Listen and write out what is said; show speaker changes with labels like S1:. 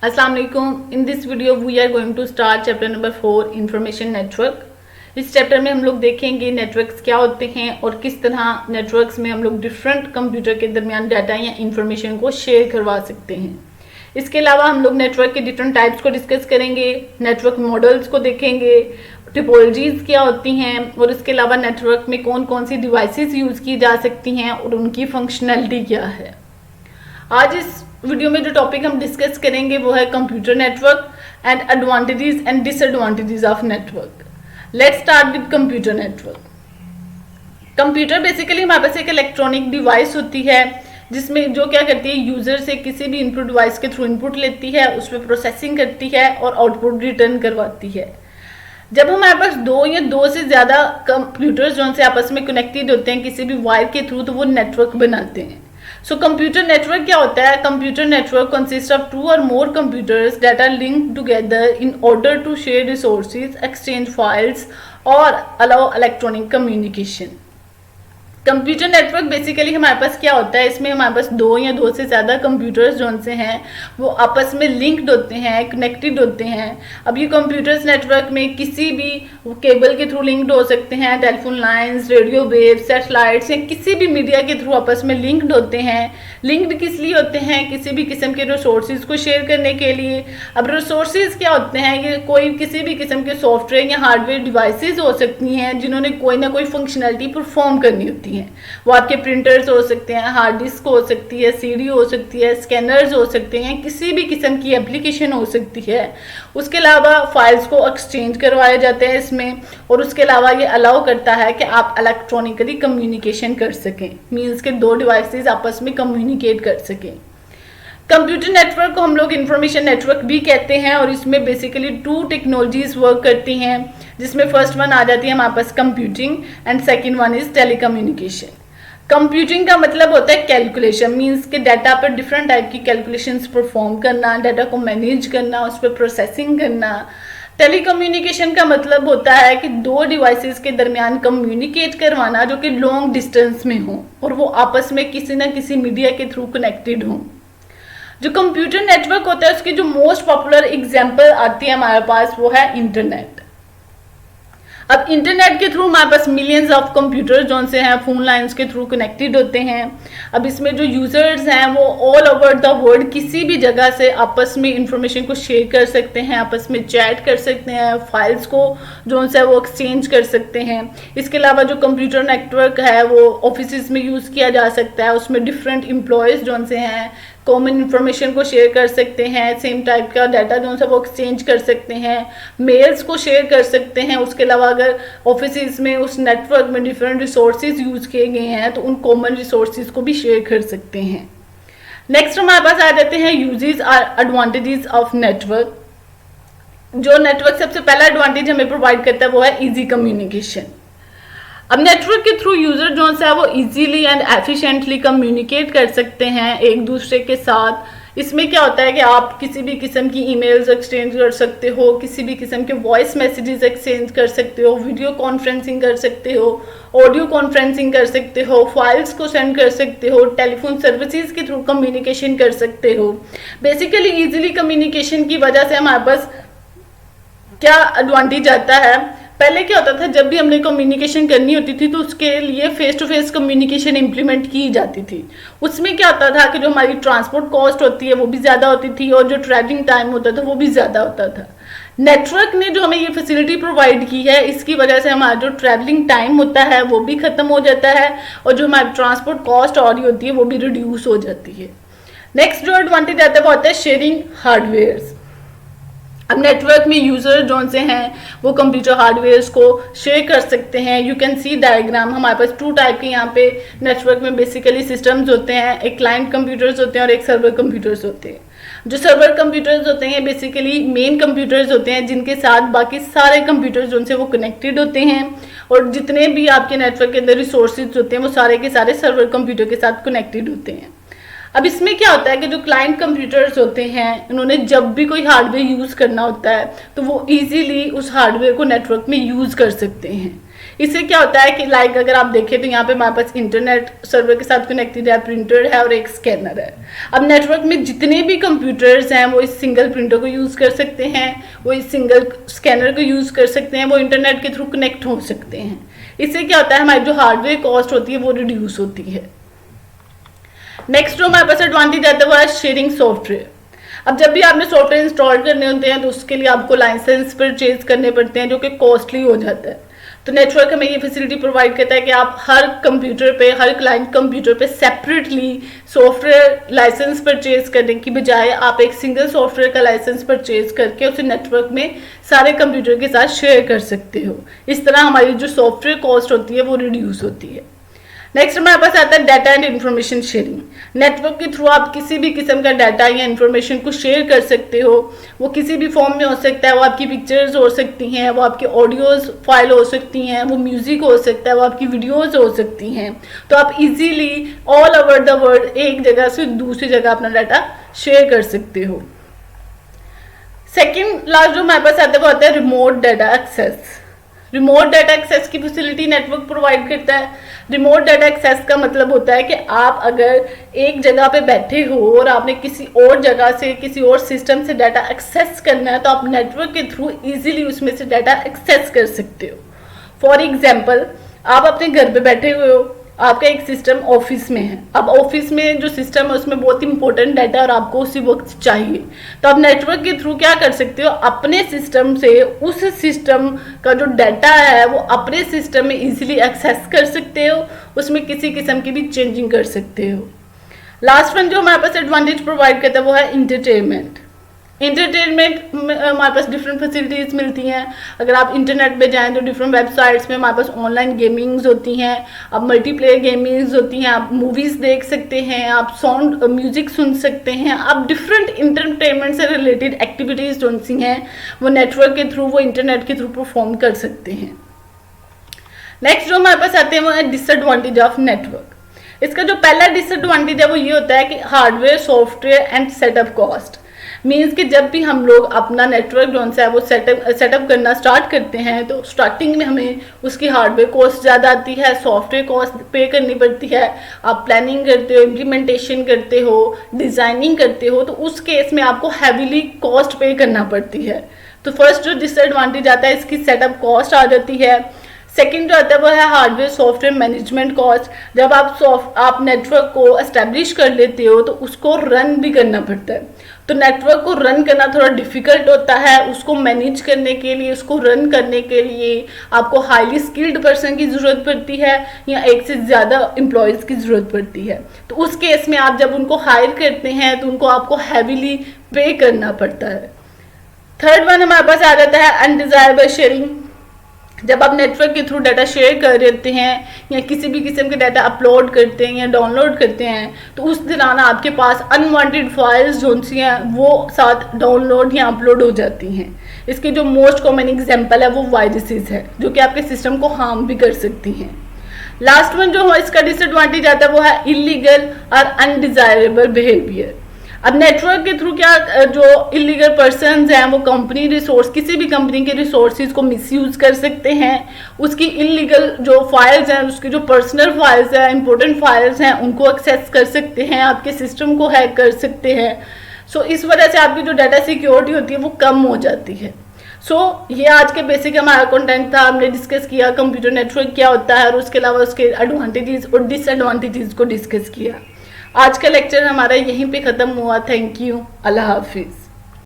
S1: अस्सलाम वालेकुम। In this video we are going to start chapter number 4 information network. इस chapter में हम लोग देखेंगे नेटवर्क्स क्या होते हैं और किस तरह नेटवर्क्स में हम लोग डिफरेंट कंप्यूटर के दरमियान डाटा या इंफॉर्मेशन को शेयर करवा सकते हैं। इसके अलावा हम लोग नेटवर्क के डिफरेंट टाइप्स को डिस्कस करेंगे, नेटवर्क मॉडल्स को देखेंगे, टिपोलॉजीज क्या होती हैं और इसके अलावा नेटवर्क में कौन कौन सी डिवाइसेस यूज़ की जा सकती हैं और उनकी फंक्शनैलिटी क्या है। आज इस वीडियो में जो टॉपिक हम डिस्कस करेंगे वो है computer network and advantages and disadvantages of network. Let's start with computer network. Computer basically हमारे पास एक इलेक्ट्रॉनिक डिवाइस होती है जिसमें जो क्या करती है, यूजर से किसी भी इनपुट डिवाइस के थ्रू इनपुट लेती है, उस पर प्रोसेसिंग करती है और आउटपुट रिटर्न करवाती है। जब हमारे पास दो या दो से ज्यादा कंप्यूटर्स जो से आपस में कनेक्टेड होते हैं किसी भी वायर के थ्रू, तो वो नेटवर्क बनाते हैं। सो कंप्यूटर नेटवर्क क्या होता है? Computer network consist of 2 or more computers that are linked together in order to share resources, exchange files or allow electronic communication. Computer network basically हमारे पास क्या होता है, इसमें हमारे पास दो या दो से ज़्यादा कंप्यूटर्स जो से हैं वो आपस में लिंक्ड होते हैं, कनेक्टेड होते हैं। अब ये कंप्यूटर्स नेटवर्क में किसी भी केबल के थ्रू लिंक्ड हो सकते हैं, telephone lines, radio wave, satellites या किसी भी मीडिया के थ्रू आपस में लिंक्ड होते हैं। लिंक्ड किस लिए होते हैं? किसी भी किस्म के रिसोर्सेज को शेयर करने के लिए। अब रिसोर्सेज क्या होते हैं? ये कोई किसी भी किस्म के सॉफ्टवेयर या हार्डवेयर डिवाइसेज हो सकती हैं जिन्होंने कोई ना कोई फंक्शनैलिटी परफॉर्म करनी होती है। वो आपके प्रिंटर्स हो सकते हैं, हार्ड डिस्क हो सकती है, सीडी हो सकती है, स्कैनर्स हो सकते हैं, किसी भी किस्म की एप्लीकेशन हो सकती है। उसके अलावा फाइल्स को एक्सचेंज करवाए जाते हैं इसमें, और उसके अलावा ये अलाउ करता है कि आप इलेक्ट्रॉनिकली कम्युनिकेशन कर सकें, मीन्स के दो डिवाइसेस आपस में कम्युनिकेट कर सकें। कंप्यूटर नेटवर्क को हम लोग इंफॉर्मेशन नेटवर्क भी कहते हैं और इसमें बेसिकली 2 टेक्नोलॉजीज वर्क करती हैं, जिसमें फर्स्ट वन आ जाती है हमारे पास computing and second one is telecommunication. Computing का मतलब होता है कैलकुलेशन, मींस के डाटा पर डिफरेंट टाइप की कैलकुलेशंस परफॉर्म करना, डाटा को मैनेज करना, उस पर प्रोसेसिंग करना। टेलीकम्युनिकेशन का मतलब होता है कि दो डिवाइसेस के दरमियान कम्युनिकेट करवाना जो कि लॉन्ग डिस्टेंस में हो और वो आपस में किसी ना किसी मीडिया के थ्रू कनेक्टेड हो। जो कंप्यूटर नेटवर्क होता है उसकी जो मोस्ट पॉपुलर एग्जांपल आती है हमारे पास वो है इंटरनेट। अब इंटरनेट के थ्रू हमारे पास मिलियंस ऑफ कंप्यूटर जो से हैं फोन लाइंस के थ्रू कनेक्टेड होते हैं। अब इसमें जो यूजर्स हैं वो ऑल ओवर द वर्ल्ड किसी भी जगह से आपस में इंफॉर्मेशन को शेयर कर सकते हैं, आपस में चैट कर सकते हैं, फाइल्स को जो है वो एक्सचेंज कर सकते हैं। इसके अलावा जो कंप्यूटर नेटवर्क है वो ऑफिस में यूज़ किया जा सकता है, उसमें डिफरेंट एम्प्लॉयज़ जो से हैं कॉमन इंफॉर्मेशन को शेयर कर सकते हैं, सेम टाइप का डाटा जो है वो एक्सचेंज कर सकते हैं, मेल्स को शेयर कर सकते हैं। उसके अलावा अगर ऑफिस में उस नेटवर्क में डिफरेंट रिसोर्सेज यूज़ किए गए हैं तो उन कॉमन रिसोर्सेज को भी शेयर कर सकते हैं। नेक्स्ट हमारे पास आ जाते हैं यूजेस और एडवांटेजेस ऑफ नेटवर्क। जो नेटवर्क सबसे पहला एडवांटेज हमें प्रोवाइड करता है वो है ईजी कम्युनिकेशन। अब नेटवर्क के थ्रू यूजर जो है वो इजीली एंड एफिशिएंटली कम्युनिकेट कर सकते हैं एक दूसरे के साथ। इसमें क्या होता है कि आप किसी भी किस्म की ईमेल्स एक्सचेंज कर सकते हो, किसी भी किस्म के वॉइस मैसेजेस एक्सचेंज कर सकते हो, वीडियो कॉन्फ्रेंसिंग कर सकते हो, ऑडियो कॉन्फ्रेंसिंग कर सकते हो, फाइल्स को सेंड कर सकते हो, टेलीफोन सर्विसेज के थ्रू कम्युनिकेशन कर सकते हो। बेसिकली ईजिली कम्युनिकेशन की वजह से हमारे पास क्या एडवांटेज आता है? पहले क्या होता था, जब भी हमने कम्युनिकेशन करनी होती थी तो उसके लिए face to face communication implement की जाती थी। उसमें क्या होता था कि जो हमारी ट्रांसपोर्ट कॉस्ट होती है वो भी ज़्यादा होती थी और जो ट्रैवलिंग टाइम होता था वो भी ज़्यादा होता था। नेटवर्क ने जो हमें ये फैसिलिटी प्रोवाइड की है इसकी वजह से हमारा जो ट्रैवलिंग टाइम होता है वो भी ख़त्म हो जाता है और जो हमारी ट्रांसपोर्ट कॉस्ट और रही होती है वो भी रिड्यूस हो जाती है। नेक्स्ट जो एडवांटेज आता है वो आता है शेयरिंग हार्डवेयर्स। अब नेटवर्क में यूजर जो से हैं वो कंप्यूटर हार्डवेयर्स को शेयर कर सकते हैं। यू कैन सी डायग्राम, हमारे पास 2 टाइप के यहाँ पे नेटवर्क में बेसिकली सिस्टम्स होते हैं, एक क्लाइंट कंप्यूटर्स होते हैं और एक सर्वर कंप्यूटर्स होते हैं। जो सर्वर कंप्यूटर्स होते हैं बेसिकली मेन कंप्यूटर्स होते हैं जिनके साथ बाकी सारे कंप्यूटर्स जो से वो कनेक्टेड होते हैं और जितने भी आपके नेटवर्क के अंदर रिसोर्सेज होते हैं वो सारे के सारे सर्वर कंप्यूटर के साथ कनेक्टेड होते हैं। अब इसमें क्या होता है कि जो क्लाइंट कंप्यूटर्स होते हैं उन्होंने जब भी कोई हार्डवेयर यूज़ करना होता है तो वो इजीली उस हार्डवेयर को नेटवर्क में यूज़ कर सकते हैं। इससे क्या होता है कि लाइक अगर आप देखें तो यहाँ पे हमारे पास इंटरनेट सर्वर के साथ कनेक्टेड है, प्रिंटर है और एक स्कैनर है। अब नेटवर्क में जितने भी कंप्यूटर्स हैं वो इस सिंगल प्रिंटर को यूज़ कर सकते हैं, वो इस सिंगल स्कैनर को यूज़ कर सकते हैं, वो इंटरनेट के थ्रू कनेक्ट हो सकते हैं। इससे क्या होता है, हमारी जो हार्डवेयर कॉस्ट होती है वो रिड्यूस होती है। नेक्स्ट जो हमारे पास एडवांटेज आता है वो है शेयरिंग सॉफ्टवेयर। अब जब भी आपने सॉफ्टवेयर इंस्टॉल करने होते हैं तो उसके लिए आपको लाइसेंस परचेज करने पड़ते हैं जो कि कॉस्टली हो जाता है। तो नेटवर्क हमें ये फैसिलिटी प्रोवाइड करता है कि आप हर कंप्यूटर पे, हर क्लाइंट कंप्यूटर पे सेपरेटली सॉफ्टवेयर लाइसेंस परचेज करने की बजाय आप एक सिंगल सॉफ्टवेयर का लाइसेंस परचेज करके उसे नेटवर्क में सारे कंप्यूटर के साथ शेयर कर सकते हो। इस तरह हमारी जो सॉफ्टवेयर कॉस्ट होती है वो रिड्यूस होती है। नेक्स्ट हमारे पास आता है data and information sharing. Network के थ्रू आप किसी भी किस्म का डाटा या इन्फॉर्मेशन को शेयर कर सकते हो। वो किसी भी फॉर्म में हो सकता है, वो आपकी पिक्चर्स हो सकती हैं, वो आपकी ऑडियोज फाइल हो सकती हैं, वो म्यूजिक हो सकता है, वो आपकी वीडियोज हो सकती हैं। तो आप easily all over the world एक जगह से दूसरी जगह अपना डाटा शेयर कर सकते हो। सेकेंड लास्ट जो हमारे पास आता है वो आता है remote data access. Remote data access की फैसिलिटी नेटवर्क प्रोवाइड करता है। रिमोट डाटा एक्सेस का मतलब होता है कि आप अगर एक जगह पे बैठे हो और आपने किसी और जगह से, किसी और सिस्टम से डाटा एक्सेस करना है तो आप नेटवर्क के थ्रू इजीली उसमें से डाटा एक्सेस कर सकते हो। फॉर एग्जांपल, आप अपने घर पे बैठे हुए हो, आपका एक सिस्टम ऑफिस में है। अब ऑफिस में जो सिस्टम है उसमें बहुत इंपॉर्टेंट डाटा और आपको उसी वक्त चाहिए, तो आप नेटवर्क के थ्रू क्या कर सकते हो, अपने सिस्टम से उस सिस्टम का जो डाटा है वो अपने सिस्टम में इजीली एक्सेस कर सकते हो, उसमें किसी किस्म की भी चेंजिंग कर सकते हो। लास्ट वन जो हमारे पास एडवांटेज प्रोवाइड करता है वो है इंटरटेनमेंट। इंटरटेनमेंट में हमारे पास डिफरेंट फैसिलिटीज़ मिलती हैं। अगर आप इंटरनेट पे जाएं तो डिफरेंट वेबसाइट्स में हमारे पास ऑनलाइन गेमिंग्स होती हैं, अब मल्टीप्लेयर गेमिंग्स होती हैं, आप मूवीज़ देख सकते हैं, आप साउंड म्यूजिक सुन सकते हैं, आप डिफरेंट इंटरटेनमेंट से रिलेटेड एक्टिविटीज़ जो सी हैं वो नेटवर्क के थ्रू, वो इंटरनेट के थ्रू परफॉर्म कर सकते हैं। नेक्स्ट जो हमारे पास आते हैं वो है डिसएडवांटेज ऑफ नेटवर्क। इसका जो पहला डिसएडवांटेज है वो ये होता है कि hardware, software and setup cost. Means कि जब भी हम लोग अपना नेटवर्क जो है वो सेटअप करना स्टार्ट करते हैं तो स्टार्टिंग में हमें उसकी हार्डवेयर कॉस्ट ज़्यादा आती है, सॉफ्टवेयर कॉस्ट पे करनी पड़ती है। आप प्लानिंग करते हो, इम्प्लीमेंटेशन करते हो, डिज़ाइनिंग करते हो, तो उस केस में आपको हैवीली कॉस्ट पे करना पड़ती है। तो फर्स्ट जो डिसएडवांटेज आता है इसकी सेटअप कॉस्ट आ जाती है। सेकेंड जो आता है वो है हार्डवेयर सॉफ्टवेयर मैनेजमेंट कॉस्ट। जब आप नेटवर्क को एस्टेब्लिश कर लेते हो तो उसको रन भी करना पड़ता है, तो नेटवर्क को रन करना थोड़ा डिफिकल्ट होता है। उसको मैनेज करने के लिए, उसको रन करने के लिए आपको हाईली स्किल्ड पर्सन की ज़रूरत पड़ती है या एक से ज़्यादा एम्प्लॉयज़ की ज़रूरत पड़ती है। तो उस केस में आप जब उनको हायर करते हैं तो उनको आपको हैवीली पे करना पड़ता है। थर्ड वन हमारे पास आ जाता है अनडिजायरेबल शेयरिंग। जब आप नेटवर्क के थ्रू डाटा शेयर कर देते हैं या किसी भी किस्म के डाटा अपलोड करते हैं या डाउनलोड करते हैं तो उस दौरान आपके पास अनवांटेड फाइल्स जो सी हैं वो साथ डाउनलोड या अपलोड हो जाती हैं। इसके जो मोस्ट कॉमन एग्जांपल है वो वायरसेस है जो कि आपके सिस्टम को हार्म भी कर सकती हैं। लास्ट वन जो इसका डिसएडवांटेज आता है वो है इलीगल और अनडिजायरेबल बिहेवियर। अब नेटवर्क के थ्रू क्या जो इलीगल पर्सन्स हैं वो कंपनी रिसोर्स, किसी भी कंपनी के रिसोर्सेज को मिसयूज कर सकते हैं। उसकी इलीगल जो फाइल्स हैं, उसकी जो पर्सनल फाइल्स हैं, इंपॉर्टेंट फाइल्स हैं, उनको एक्सेस कर सकते हैं, आपके सिस्टम को हैक कर सकते हैं। सो इस वजह से आपकी जो डाटा सिक्योरिटी होती है वो कम हो जाती है। ये आज के बेसिक हमारा कंटेंट था। हमने डिस्कस किया कंप्यूटर नेटवर्क क्या होता है और उसके अलावा उसके एडवांटेजेस और डिसएडवांटेजेस को डिस्कस किया। आज का लेक्चर हमारा यहीं पे ख़त्म हुआ। Thank you. अल्लाह हाफिज़।